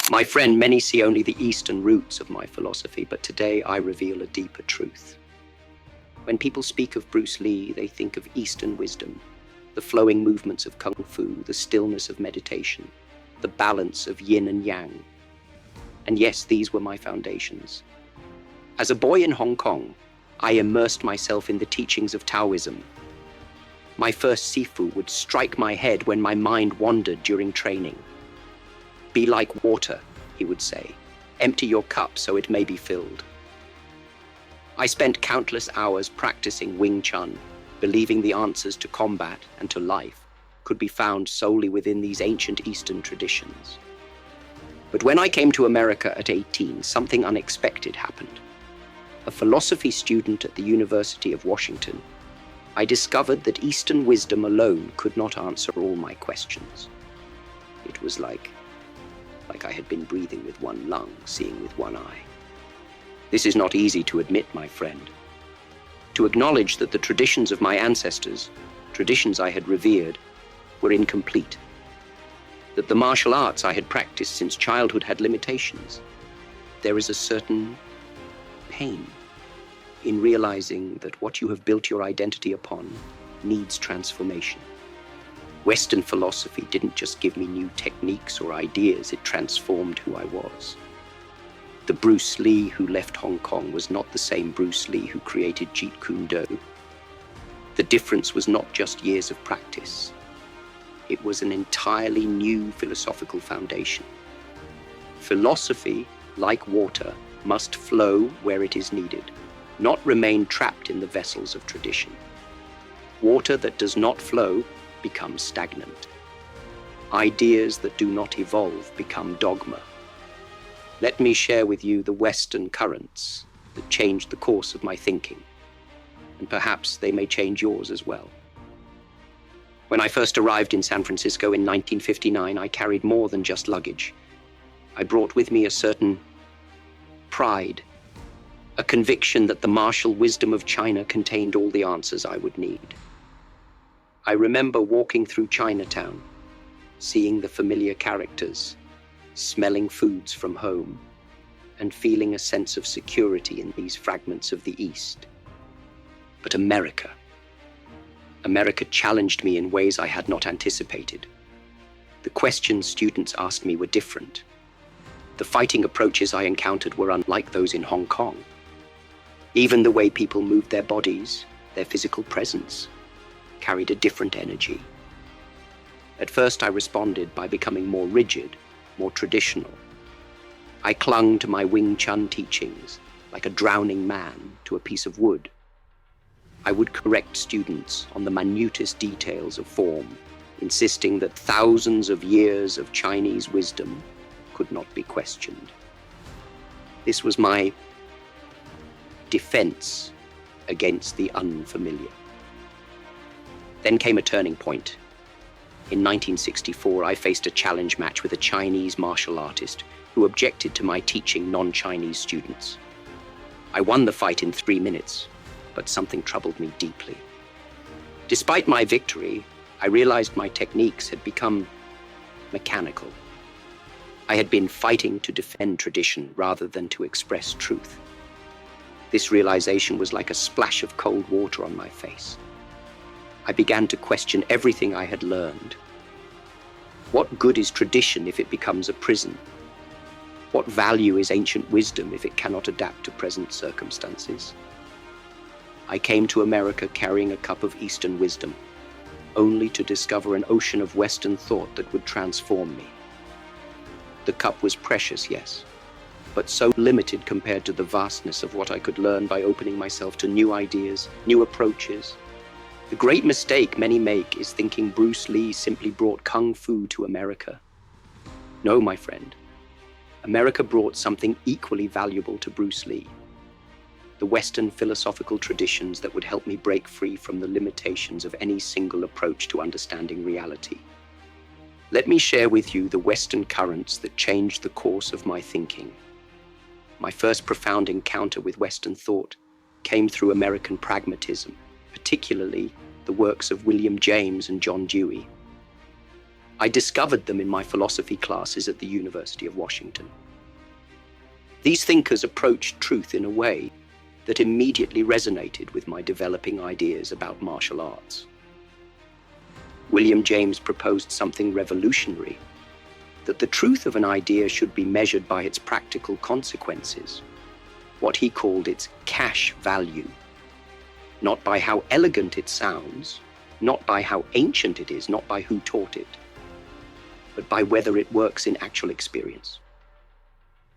My friend, many see only the eastern roots of my philosophy, but today I reveal a deeper truth. When people speak of Bruce Lee, they think of Eastern wisdom, the flowing movements of Kung Fu, the stillness of meditation, the balance of yin and yang. And yes, these were my foundations. As a boy in Hong Kong, I immersed myself in the teachings of Taoism. My first sifu would strike my head when my mind wandered during training. Be like water, he would say. Empty your cup so it may be filled. I spent countless hours practicing Wing Chun, believing the answers to combat and to life could be found solely within these ancient Eastern traditions. But when I came to America at 18, something unexpected happened. A philosophy student at the University of Washington, I discovered that Eastern wisdom alone could not answer all my questions. It was like I had been breathing with one lung, seeing with one eye. This is not easy to admit, my friend. To acknowledge that the traditions of my ancestors, traditions I had revered, were incomplete. That the martial arts I had practiced since childhood had limitations. There is a certain pain in realizing that what you have built your identity upon needs transformation. Western philosophy didn't just give me new techniques or ideas, it transformed who I was. The Bruce Lee who left Hong Kong was not the same Bruce Lee who created Jeet Kune Do. The difference was not just years of practice. It was an entirely new philosophical foundation. Philosophy, like water, must flow where it is needed, not remain trapped in the vessels of tradition. Water that does not flow becomes stagnant. Ideas that do not evolve become dogma. Let me share with you the Western currents that changed the course of my thinking, and perhaps they may change yours as well. When I first arrived in San Francisco in 1959, I carried more than just luggage. I brought with me a certain pride, a conviction that the martial wisdom of China contained all the answers I would need. I remember walking through Chinatown, seeing the familiar characters, smelling foods from home, and feeling a sense of security in these fragments of the East. But America challenged me in ways I had not anticipated. The questions students asked me were different. The fighting approaches I encountered were unlike those in Hong Kong. Even the way people moved their bodies, their physical presence, carried a different energy. At first, I responded by becoming more rigid, more traditional. I clung to my Wing Chun teachings like a drowning man to a piece of wood. I would correct students on the minutest details of form, insisting that thousands of years of Chinese wisdom could not be questioned. This was my defense against the unfamiliar. Then came a turning point. In 1964, I faced a challenge match with a Chinese martial artist who objected to my teaching non-Chinese students. I won the fight in 3 minutes, but something troubled me deeply. Despite my victory, I realized my techniques had become mechanical. I had been fighting to defend tradition rather than to express truth. This realization was like a splash of cold water on my face. I began to question everything I had learned. What good is tradition if it becomes a prison? What value is ancient wisdom if it cannot adapt to present circumstances? I came to America carrying a cup of Eastern wisdom, only to discover an ocean of Western thought that would transform me. The cup was precious, yes, but so limited compared to the vastness of what I could learn by opening myself to new ideas, new approaches. The great mistake many make is thinking Bruce Lee simply brought Kung Fu to America. No, my friend. America brought something equally valuable to Bruce Lee. The Western philosophical traditions that would help me break free from the limitations of any single approach to understanding reality. Let me share with you the Western currents that changed the course of my thinking. My first profound encounter with Western thought came through American Pragmatism, particularly the works of William James and John Dewey. I discovered them in my philosophy classes at the University of Washington. These thinkers approached truth in a way that immediately resonated with my developing ideas about martial arts. William James proposed something revolutionary, that the truth of an idea should be measured by its practical consequences, what he called its cash value, not by how elegant it sounds, not by how ancient it is, not by who taught it, but by whether it works in actual experience.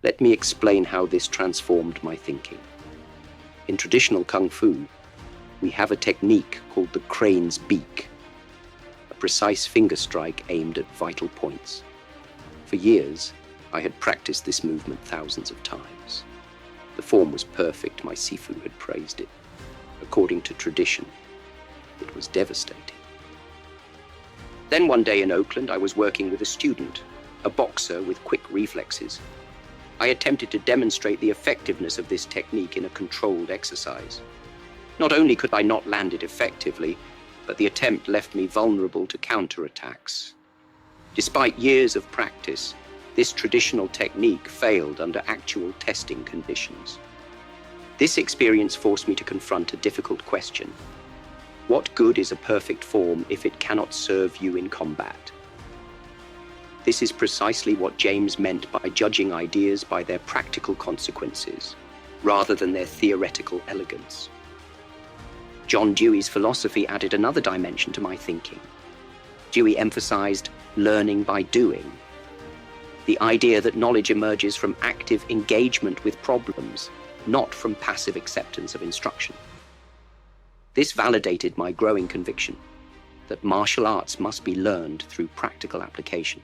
Let me explain how this transformed my thinking. In traditional Kung Fu, we have a technique called the crane's beak, a precise finger strike aimed at vital points. For years, I had practiced this movement thousands of times. The form was perfect, my Sifu had praised it. According to tradition, it was devastating. Then one day in Oakland, I was working with a student, a boxer with quick reflexes. I attempted to demonstrate the effectiveness of this technique in a controlled exercise. Not only could I not land it effectively, but the attempt left me vulnerable to counterattacks. Despite years of practice, this traditional technique failed under actual testing conditions. This experience forced me to confront a difficult question. What good is a perfect form if it cannot serve you in combat? This is precisely what James meant by judging ideas by their practical consequences, rather than their theoretical elegance. John Dewey's philosophy added another dimension to my thinking. Dewey emphasized learning by doing, the idea that knowledge emerges from active engagement with problems, not from passive acceptance of instruction. This validated my growing conviction that martial arts must be learned through practical application,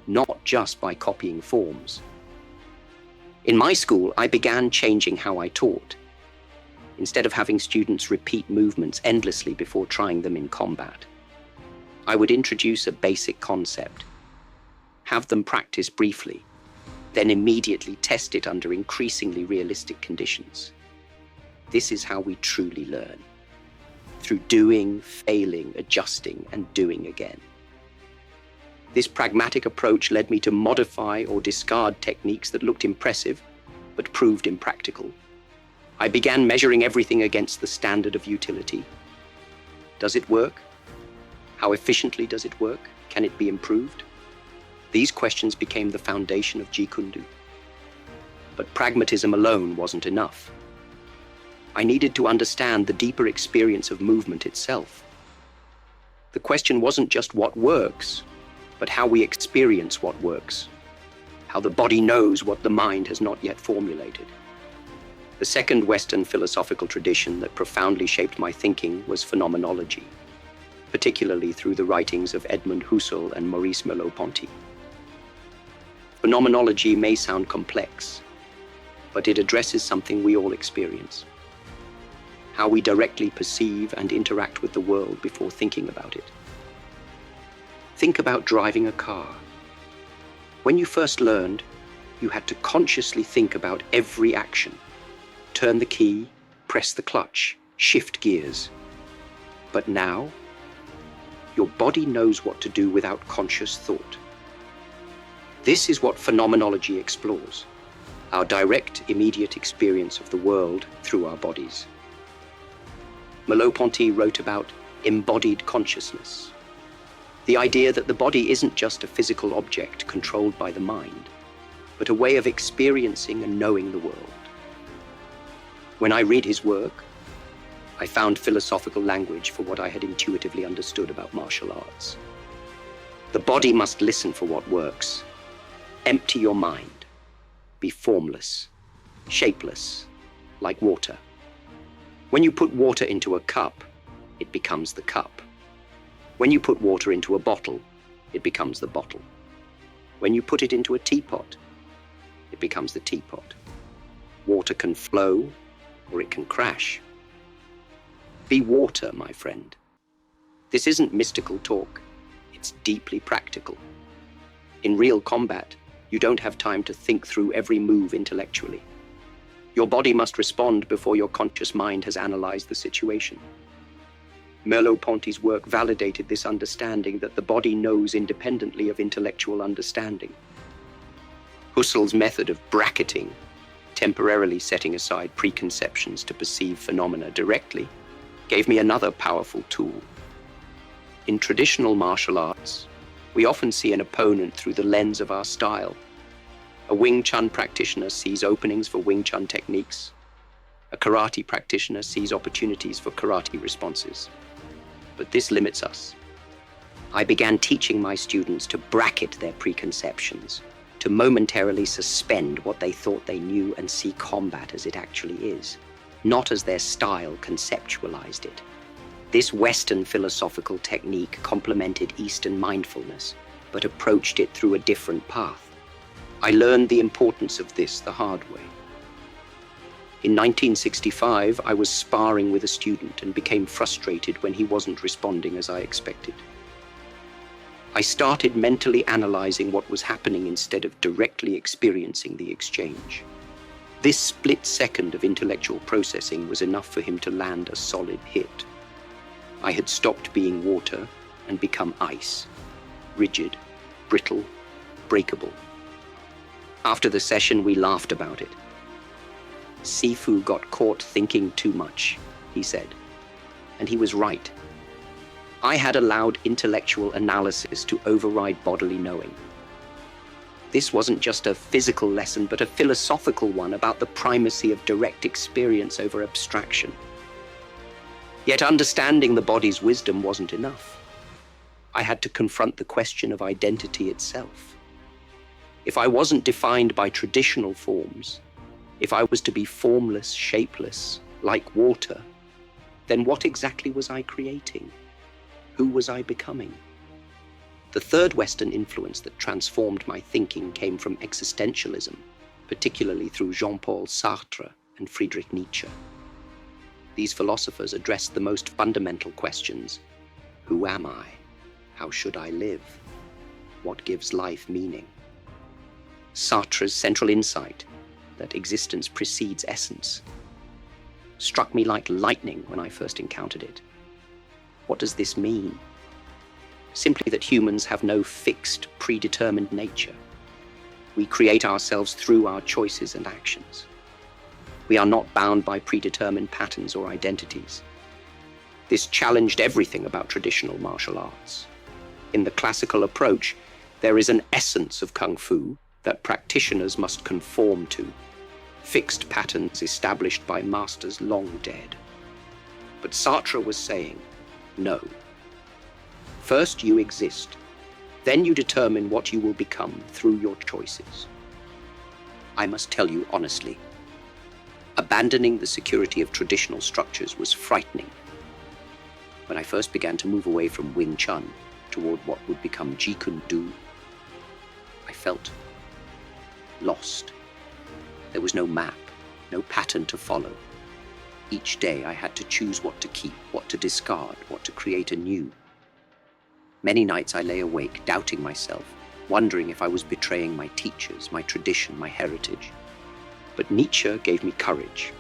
not just by copying forms. In my school, I began changing how I taught. Instead of having students repeat movements endlessly before trying them in combat, I would introduce a basic concept, have them practice briefly, then immediately test it under increasingly realistic conditions. This is how we truly learn, through doing, failing, adjusting, and doing again. This pragmatic approach led me to modify or discard techniques that looked impressive, but proved impractical. I began measuring everything against the standard of utility. Does it work? How efficiently does it work? Can it be improved? These questions became the foundation of Jeet Kune Do. But pragmatism alone wasn't enough. I needed to understand the deeper experience of movement itself. The question wasn't just what works, but how we experience what works, how the body knows what the mind has not yet formulated. The second Western philosophical tradition that profoundly shaped my thinking was Phenomenology, particularly through the writings of Edmund Husserl and Maurice Merleau-Ponty. Phenomenology may sound complex, but it addresses something we all experience: how we directly perceive and interact with the world before thinking about it. Think about driving a car. When you first learned, you had to consciously think about every action. Turn the key, press the clutch, shift gears. But now, your body knows what to do without conscious thought. This is what phenomenology explores, our direct, immediate experience of the world through our bodies. Merleau-Ponty wrote about embodied consciousness, the idea that the body isn't just a physical object controlled by the mind, but a way of experiencing and knowing the world. When I read his work, I found philosophical language for what I had intuitively understood about martial arts. The body must listen for what works. Empty your mind. Be formless, shapeless, like water. When you put water into a cup, it becomes the cup. When you put water into a bottle, it becomes the bottle. When you put it into a teapot, it becomes the teapot. Water can flow, or it can crash. Be water, my friend. This isn't mystical talk. It's deeply practical. In real combat, you don't have time to think through every move intellectually. Your body must respond before your conscious mind has analyzed the situation. Merleau-Ponty's work validated this understanding that the body knows independently of intellectual understanding. Husserl's method of bracketing, temporarily setting aside preconceptions to perceive phenomena directly, gave me another powerful tool. In traditional martial arts, we often see an opponent through the lens of our style. A Wing Chun practitioner sees openings for Wing Chun techniques. A karate practitioner sees opportunities for karate responses. But this limits us. I began teaching my students to bracket their preconceptions, to momentarily suspend what they thought they knew and see combat as it actually is, not as their style conceptualized it. This Western philosophical technique complemented Eastern mindfulness, but approached it through a different path. I learned the importance of this the hard way. In 1965, I was sparring with a student and became frustrated when he wasn't responding as I expected. I started mentally analyzing what was happening instead of directly experiencing the exchange. This split second of intellectual processing was enough for him to land a solid hit. I had stopped being water and become ice, rigid, brittle, breakable. After the session, we laughed about it. Sifu got caught thinking too much, he said, and he was right. I had allowed intellectual analysis to override bodily knowing. This wasn't just a physical lesson, but a philosophical one about the primacy of direct experience over abstraction. Yet understanding the body's wisdom wasn't enough. I had to confront the question of identity itself. If I wasn't defined by traditional forms, if I was to be formless, shapeless, like water, then what exactly was I creating? Who was I becoming? The third Western influence that transformed my thinking came from existentialism, particularly through Jean-Paul Sartre and Friedrich Nietzsche. These philosophers addressed the most fundamental questions. Who am I? How should I live? What gives life meaning? Sartre's central insight, that existence precedes essence, struck me like lightning when I first encountered it. What does this mean? Simply that humans have no fixed, predetermined nature. We create ourselves through our choices and actions. We are not bound by predetermined patterns or identities. This challenged everything about traditional martial arts. In the classical approach, there is an essence of Kung Fu that practitioners must conform to, fixed patterns established by masters long dead. But Sartre was saying, no. First you exist, then you determine what you will become through your choices. I must tell you honestly, abandoning the security of traditional structures was frightening. When I first began to move away from Wing Chun toward what would become Jeet Kune Do, I felt lost. There was no map, no pattern to follow. Each day I had to choose what to keep, what to discard, what to create anew. Many nights I lay awake, doubting myself, wondering if I was betraying my teachers, my tradition, my heritage. But Nietzsche gave me courage.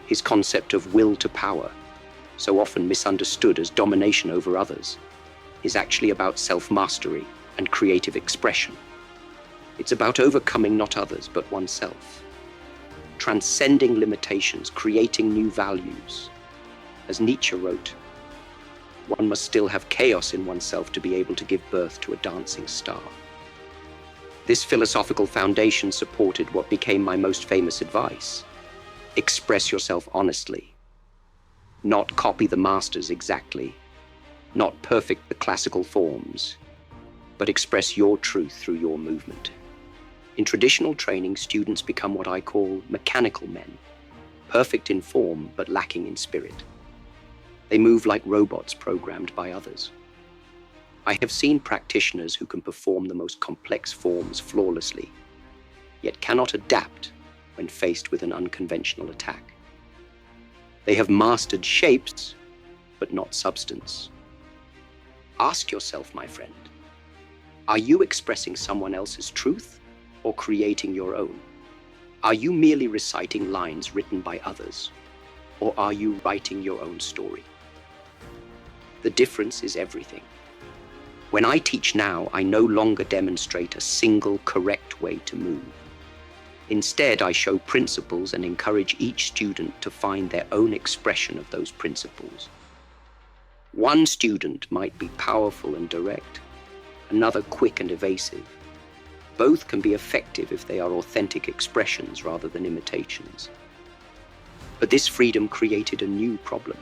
His concept of will to power, so often misunderstood as domination over others, is actually about self-mastery and creative expression. It's about overcoming not others, but oneself. Transcending limitations, creating new values. As Nietzsche wrote, one must still have chaos in oneself to be able to give birth to a dancing star. This philosophical foundation supported what became my most famous advice. Express yourself honestly. Not copy the masters exactly. Not perfect the classical forms, but express your truth through your movement. In traditional training, students become what I call mechanical men, perfect in form but lacking in spirit. They move like robots programmed by others. I have seen practitioners who can perform the most complex forms flawlessly, yet cannot adapt when faced with an unconventional attack. They have mastered shapes, but not substance. Ask yourself, my friend, are you expressing someone else's truth or creating your own? Are you merely reciting lines written by others, or are you writing your own story? The difference is everything. When I teach now, I no longer demonstrate a single correct way to move. Instead, I show principles and encourage each student to find their own expression of those principles. One student might be powerful and direct, another quick and evasive. Both can be effective if they are authentic expressions rather than imitations. But this freedom created a new problem: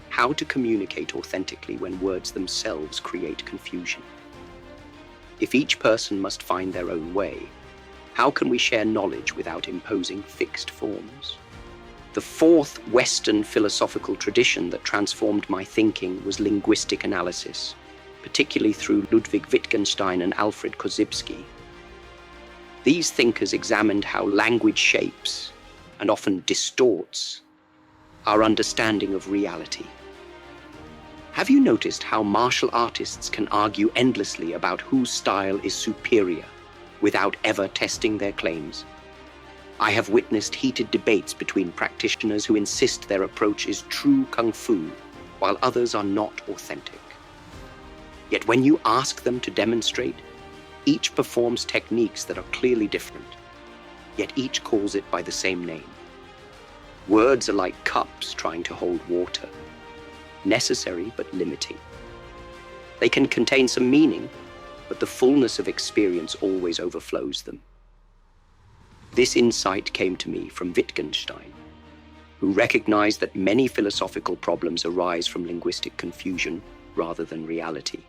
how to communicate authentically when words themselves create confusion. If each person must find their own way, how can we share knowledge without imposing fixed forms? The fourth Western philosophical tradition that transformed my thinking was linguistic analysis, particularly through Ludwig Wittgenstein and Alfred Korzybski. These thinkers examined how language shapes, and often distorts, our understanding of reality. Have you noticed how martial artists can argue endlessly about whose style is superior without ever testing their claims? I have witnessed heated debates between practitioners who insist their approach is true kung fu, while others are not authentic. Yet when you ask them to demonstrate, each performs techniques that are clearly different, yet each calls it by the same name. Words are like cups trying to hold water, necessary but limiting. They can contain some meaning, but the fullness of experience always overflows them. This insight came to me from Wittgenstein, who recognized that many philosophical problems arise from linguistic confusion rather than reality.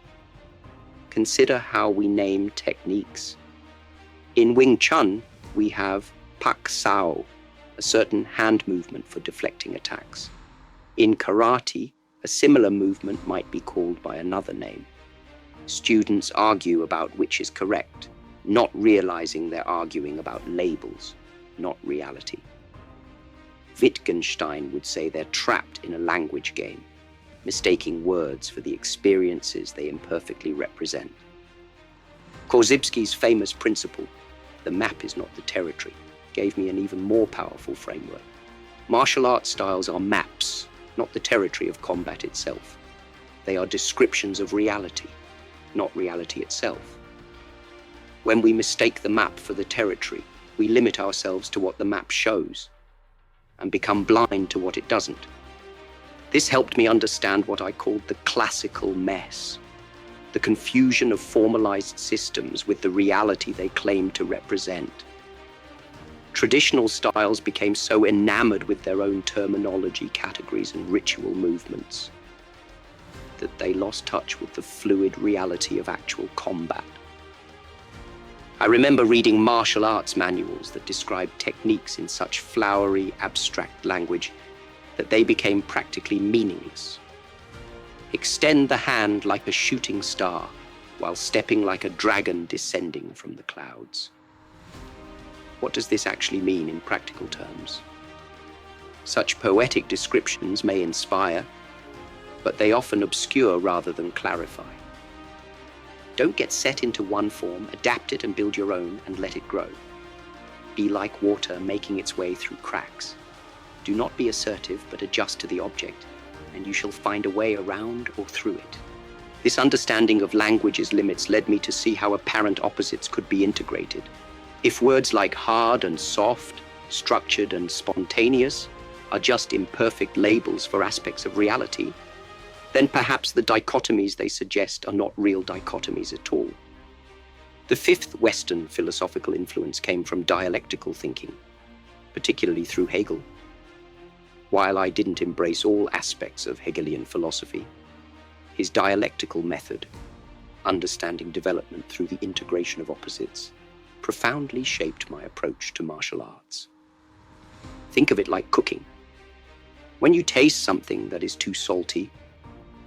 Consider how we name techniques. In Wing Chun, we have Pak Sao, a certain hand movement for deflecting attacks. In karate, a similar movement might be called by another name. Students argue about which is correct, not realizing they're arguing about labels, not reality. Wittgenstein would say they're trapped in a language game, mistaking words for the experiences they imperfectly represent. Korzybski's famous principle, "the map is not the territory," gave me an even more powerful framework. Martial arts styles are maps, not the territory of combat itself. They are descriptions of reality, not reality itself. When we mistake the map for the territory, we limit ourselves to what the map shows and become blind to what it doesn't. This helped me understand what I called the classical mess, the confusion of formalized systems with the reality they claim to represent. Traditional styles became so enamored with their own terminology, categories, and ritual movements that they lost touch with the fluid reality of actual combat. I remember reading martial arts manuals that described techniques in such flowery, abstract language that they became practically meaningless. Extend the hand like a shooting star while stepping like a dragon descending from the clouds. What does this actually mean in practical terms? Such poetic descriptions may inspire, but they often obscure rather than clarify. Don't get set into one form, adapt it and build your own and let it grow. Be like water making its way through cracks. Do not be assertive, but adjust to the object, and you shall find a way around or through it. This understanding of language's limits led me to see how apparent opposites could be integrated. If words like hard and soft, structured and spontaneous are just imperfect labels for aspects of reality, then perhaps the dichotomies they suggest are not real dichotomies at all. The fifth Western philosophical influence came from dialectical thinking, particularly through Hegel. While I didn't embrace all aspects of Hegelian philosophy, his dialectical method, understanding development through the integration of opposites, profoundly shaped my approach to martial arts. Think of it like cooking. When you taste something that is too salty,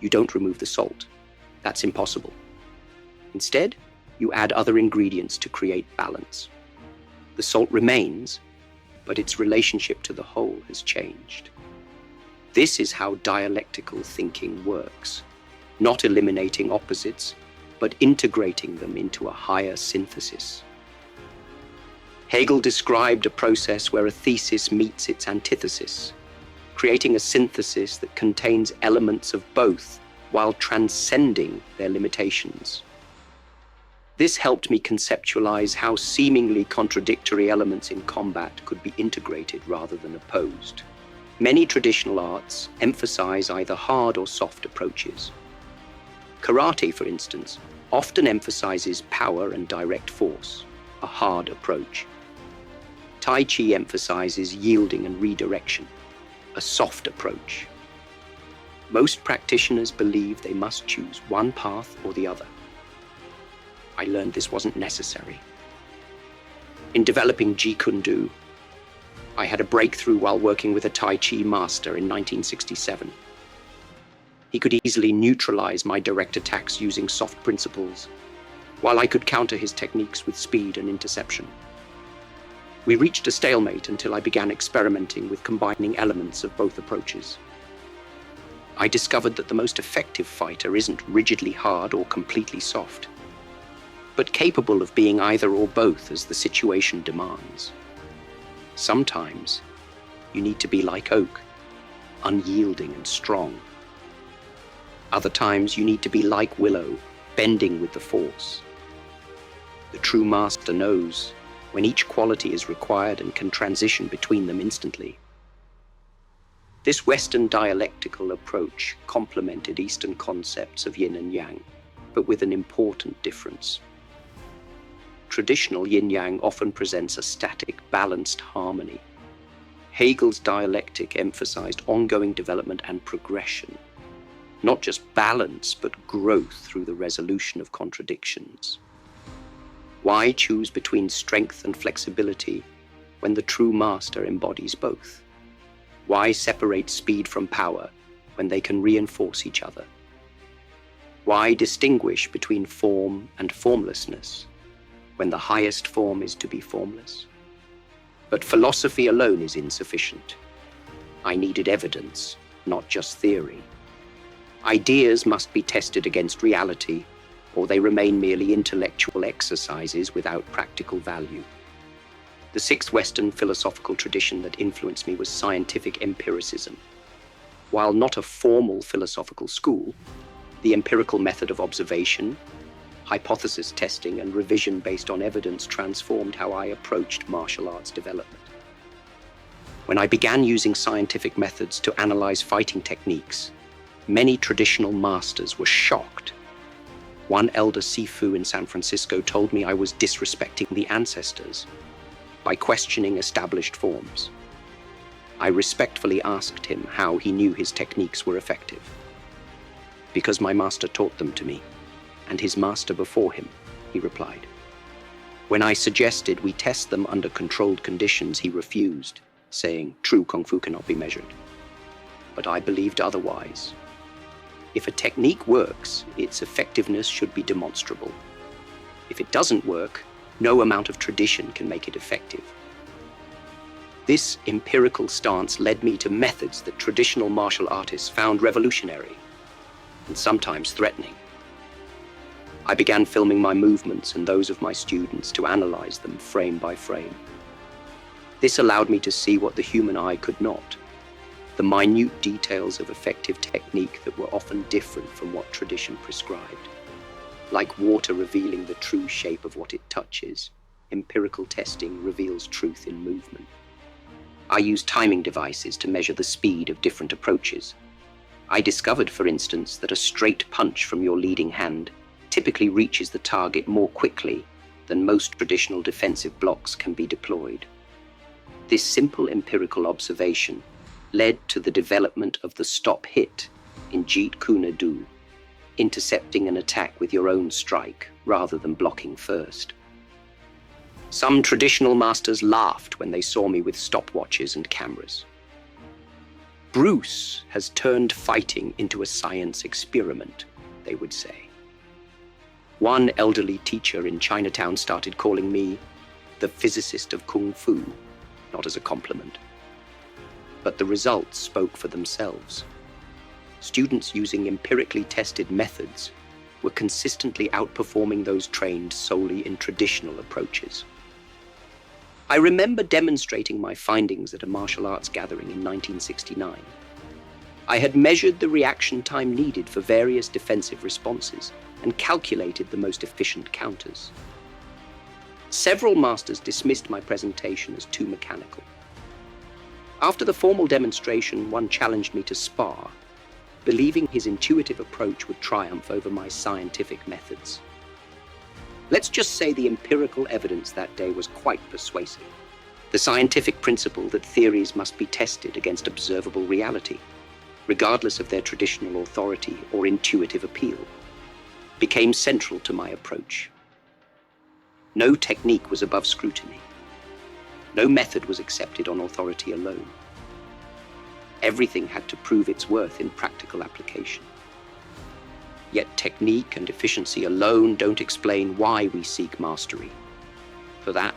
you don't remove the salt. That's impossible. Instead, you add other ingredients to create balance. The salt remains, but its relationship to the whole has changed. This is how dialectical thinking works, not eliminating opposites, but integrating them into a higher synthesis. Hegel described a process where a thesis meets its antithesis, creating a synthesis that contains elements of both while transcending their limitations. This helped me conceptualize how seemingly contradictory elements in combat could be integrated rather than opposed. Many traditional arts emphasize either hard or soft approaches. Karate, for instance, often emphasizes power and direct force, a hard approach. Tai Chi emphasizes yielding and redirection, a soft approach. Most practitioners believe they must choose one path or the other. I learned this wasn't necessary. In developing Jeet Kune Do, I had a breakthrough while working with a Tai Chi master in 1967. He could easily neutralize my direct attacks using soft principles, while I could counter his techniques with speed and interception. We reached a stalemate until I began experimenting with combining elements of both approaches. I discovered that the most effective fighter isn't rigidly hard or completely soft, but capable of being either or both as the situation demands. Sometimes you need to be like oak, unyielding and strong. Other times you need to be like willow, bending with the force. The true master knows when each quality is required and can transition between them instantly. This Western dialectical approach complemented Eastern concepts of yin and yang, but with an important difference. Traditional yin-yang often presents a static, balanced harmony. Hegel's dialectic emphasized ongoing development and progression, not just balance, but growth through the resolution of contradictions. Why choose between strength and flexibility when the true master embodies both? Why separate speed from power when they can reinforce each other? Why distinguish between form and formlessness when the highest form is to be formless? But philosophy alone is insufficient. I needed evidence, not just theory. Ideas must be tested against reality, or they remain merely intellectual exercises without practical value. The sixth Western philosophical tradition that influenced me was scientific empiricism. While not a formal philosophical school, the empirical method of observation, hypothesis testing, and revision based on evidence transformed how I approached martial arts development. When I began using scientific methods to analyze fighting techniques, many traditional masters were shocked. One elder Sifu in San Francisco told me I was disrespecting the ancestors by questioning established forms. I respectfully asked him how he knew his techniques were effective. Because my master taught them to me, and his master before him, he replied. When I suggested we test them under controlled conditions, he refused, saying true Kung Fu cannot be measured. But I believed otherwise. If a technique works, its effectiveness should be demonstrable. If it doesn't work, no amount of tradition can make it effective. This empirical stance led me to methods that traditional martial artists found revolutionary and sometimes threatening. I began filming my movements and those of my students to analyze them frame by frame. This allowed me to see what the human eye could not, the minute details of effective technique that were often different from what tradition prescribed. Like water revealing the true shape of what it touches, empirical testing reveals truth in movement. I used timing devices to measure the speed of different approaches. I discovered, for instance, that a straight punch from your leading hand typically reaches the target more quickly than most traditional defensive blocks can be deployed. This simple empirical observation led to the development of the stop hit in Jeet Kune Do, intercepting an attack with your own strike rather than blocking first. Some traditional masters laughed when they saw me with stopwatches and cameras. Bruce has turned fighting into a science experiment, they would say. One elderly teacher in Chinatown started calling me the physicist of Kung Fu, not as a compliment. But the results spoke for themselves. Students using empirically tested methods were consistently outperforming those trained solely in traditional approaches. I remember demonstrating my findings at a martial arts gathering in 1969. I had measured the reaction time needed for various defensive responses and calculated the most efficient counters. Several masters dismissed my presentation as too mechanical. After the formal demonstration, one challenged me to spar, believing his intuitive approach would triumph over my scientific methods. Let's just say the empirical evidence that day was quite persuasive. The scientific principle that theories must be tested against observable reality, regardless of their traditional authority or intuitive appeal, became central to my approach. No technique was above scrutiny. No method was accepted on authority alone. Everything had to prove its worth in practical application. Yet technique and efficiency alone don't explain why we seek mastery. For that,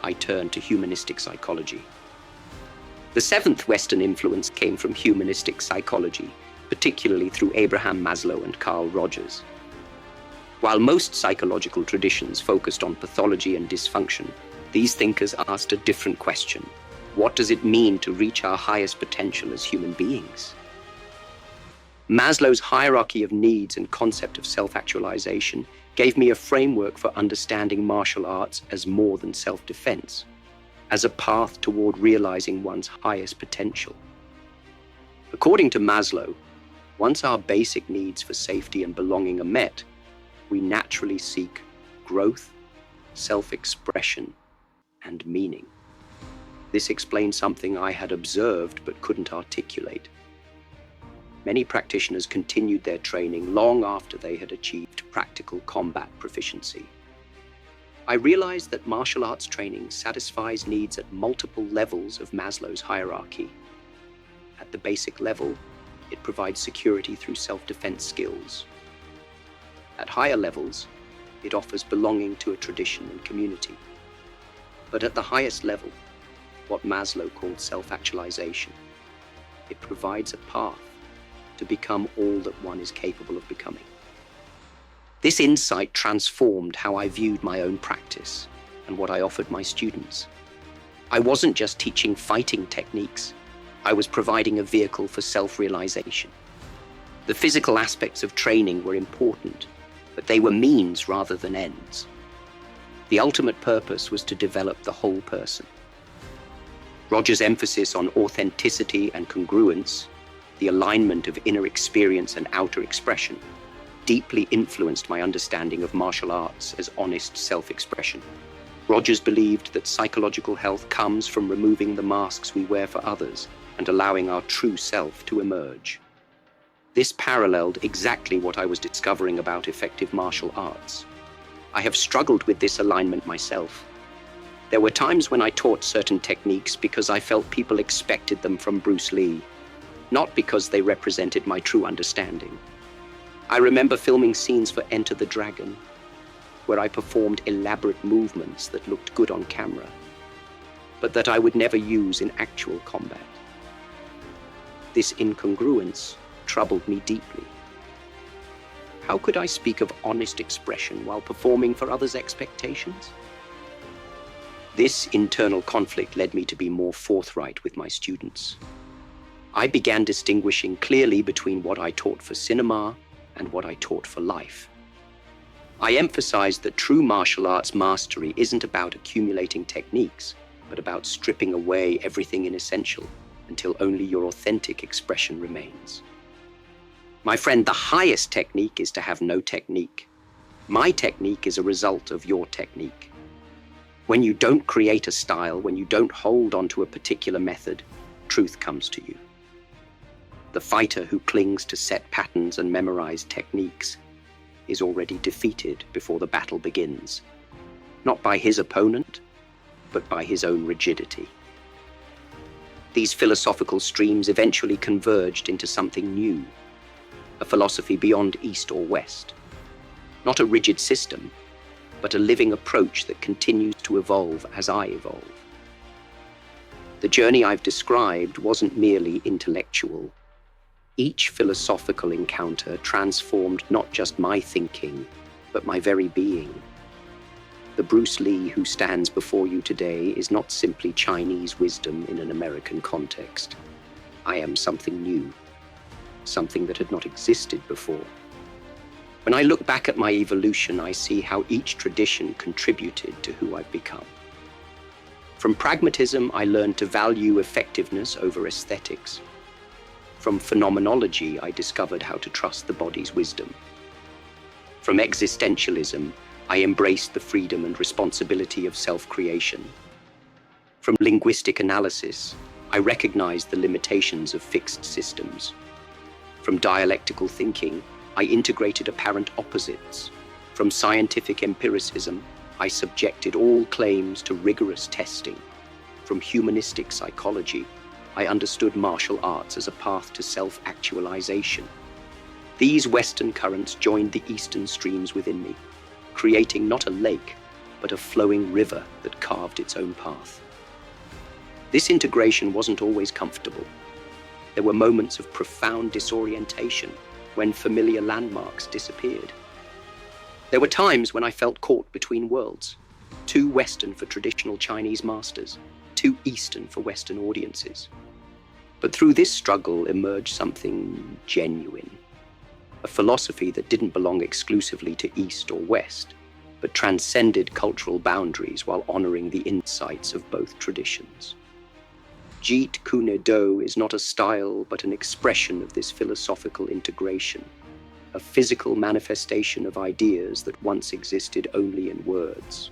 I turned to humanistic psychology. The seventh Western influence came from humanistic psychology, particularly through Abraham Maslow and Carl Rogers. While most psychological traditions focused on pathology and dysfunction, these thinkers asked a different question. What does it mean to reach our highest potential as human beings? Maslow's hierarchy of needs and concept of self-actualization gave me a framework for understanding martial arts as more than self-defense, as a path toward realizing one's highest potential. According to Maslow, once our basic needs for safety and belonging are met, we naturally seek growth, self-expression, and meaning. This explains something I had observed but couldn't articulate. Many practitioners continued their training long after they had achieved practical combat proficiency. I realized that martial arts training satisfies needs at multiple levels of Maslow's hierarchy. At the basic level, it provides security through self-defense skills. At higher levels, it offers belonging to a tradition and community. But at the highest level, what Maslow called self-actualization, it provides a path to become all that one is capable of becoming. This insight transformed how I viewed my own practice and what I offered my students. I wasn't just teaching fighting techniques, I was providing a vehicle for self-realization. The physical aspects of training were important, but they were means rather than ends. The ultimate purpose was to develop the whole person. Rogers' emphasis on authenticity and congruence, the alignment of inner experience and outer expression, deeply influenced my understanding of martial arts as honest self-expression. Rogers believed that psychological health comes from removing the masks we wear for others and allowing our true self to emerge. This paralleled exactly what I was discovering about effective martial arts. I have struggled with this alignment myself. There were times when I taught certain techniques because I felt people expected them from Bruce Lee, not because they represented my true understanding. I remember filming scenes for Enter the Dragon, where I performed elaborate movements that looked good on camera, but that I would never use in actual combat. This incongruence troubled me deeply. How could I speak of honest expression while performing for others' expectations? This internal conflict led me to be more forthright with my students. I began distinguishing clearly between what I taught for cinema and what I taught for life. I emphasized that true martial arts mastery isn't about accumulating techniques, but about stripping away everything inessential until only your authentic expression remains. My friend, the highest technique is to have no technique. My technique is a result of your technique. When you don't create a style, when you don't hold onto a particular method, truth comes to you. The fighter who clings to set patterns and memorized techniques is already defeated before the battle begins, not by his opponent, but by his own rigidity. These philosophical streams eventually converged into something new, a philosophy beyond East or West. Not a rigid system, but a living approach that continues to evolve as I evolve. The journey I've described wasn't merely intellectual. Each philosophical encounter transformed not just my thinking, but my very being. The Bruce Lee who stands before you today is not simply Chinese wisdom in an American context. I am something new, something that had not existed before. When I look back at my evolution, I see how each tradition contributed to who I've become. From pragmatism, I learned to value effectiveness over aesthetics. From phenomenology, I discovered how to trust the body's wisdom. From existentialism, I embraced the freedom and responsibility of self-creation. From linguistic analysis, I recognized the limitations of fixed systems. From dialectical thinking, I integrated apparent opposites. From scientific empiricism, I subjected all claims to rigorous testing. From humanistic psychology, I understood martial arts as a path to self-actualization. These Western currents joined the Eastern streams within me, creating not a lake, but a flowing river that carved its own path. This integration wasn't always comfortable. There were moments of profound disorientation when familiar landmarks disappeared. There were times when I felt caught between worlds, too Western for traditional Chinese masters, too Eastern for Western audiences. But through this struggle emerged something genuine, a philosophy that didn't belong exclusively to East or West, but transcended cultural boundaries while honoring the insights of both traditions. Jeet Kune Do is not a style, but an expression of this philosophical integration, a physical manifestation of ideas that once existed only in words.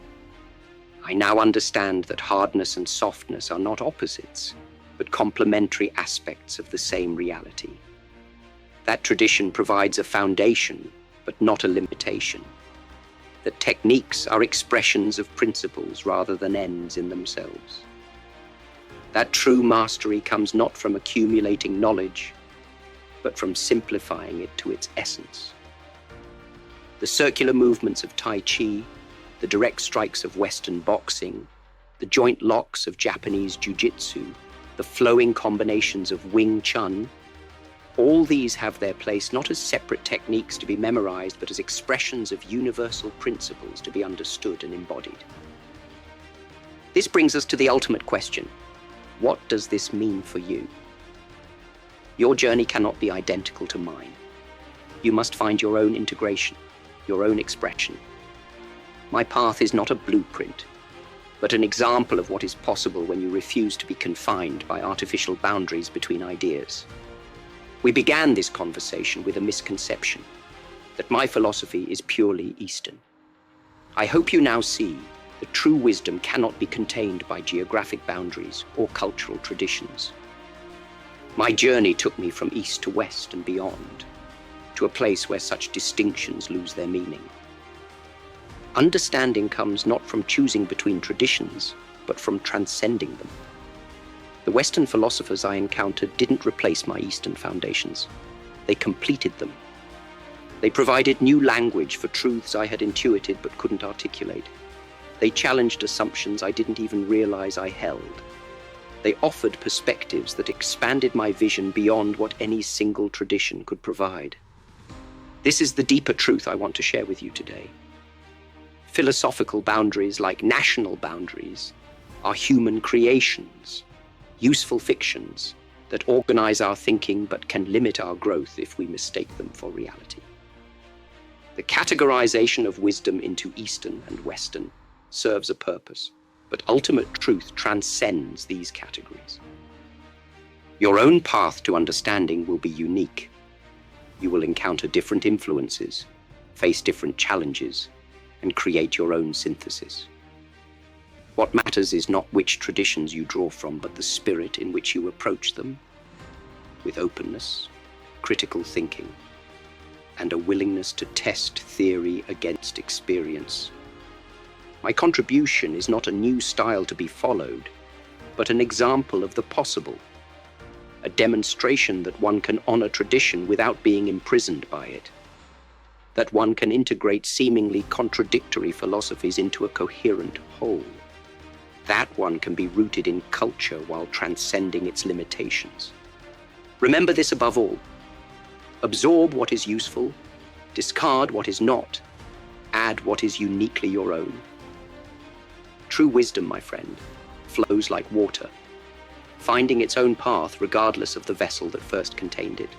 I now understand that hardness and softness are not opposites, but complementary aspects of the same reality. That tradition provides a foundation, but not a limitation. That techniques are expressions of principles rather than ends in themselves. That true mastery comes not from accumulating knowledge, but from simplifying it to its essence. The circular movements of Tai Chi, the direct strikes of Western boxing, the joint locks of Japanese Jiu-Jitsu, the flowing combinations of Wing Chun, all these have their place not as separate techniques to be memorized, but as expressions of universal principles to be understood and embodied. This brings us to the ultimate question. What does this mean for you? Your journey cannot be identical to mine. You must find your own integration, your own expression. My path is not a blueprint, but an example of what is possible when you refuse to be confined by artificial boundaries between ideas. We began this conversation with a misconception, that my philosophy is purely Eastern. I hope you now see that true wisdom cannot be contained by geographic boundaries or cultural traditions. My journey took me from East to West and beyond, to a place where such distinctions lose their meaning. Understanding comes not from choosing between traditions, but from transcending them. The Western philosophers I encountered didn't replace my Eastern foundations. They completed them. They provided new language for truths I had intuited but couldn't articulate. They challenged assumptions I didn't even realize I held. They offered perspectives that expanded my vision beyond what any single tradition could provide. This is the deeper truth I want to share with you today. Philosophical boundaries, like national boundaries, are human creations, useful fictions that organize our thinking but can limit our growth if we mistake them for reality. The categorization of wisdom into Eastern and Western serves a purpose, but ultimate truth transcends these categories. Your own path to understanding will be unique. You will encounter different influences, face different challenges, and create your own synthesis. What matters is not which traditions you draw from, but the spirit in which you approach them, with openness, critical thinking, and a willingness to test theory against experience. My contribution is not a new style to be followed, but an example of the possible, a demonstration that one can honor tradition without being imprisoned by it, that one can integrate seemingly contradictory philosophies into a coherent whole, that one can be rooted in culture while transcending its limitations. Remember this above all. Absorb what is useful, discard what is not, add what is uniquely your own. True wisdom, my friend, flows like water, finding its own path regardless of the vessel that first contained it.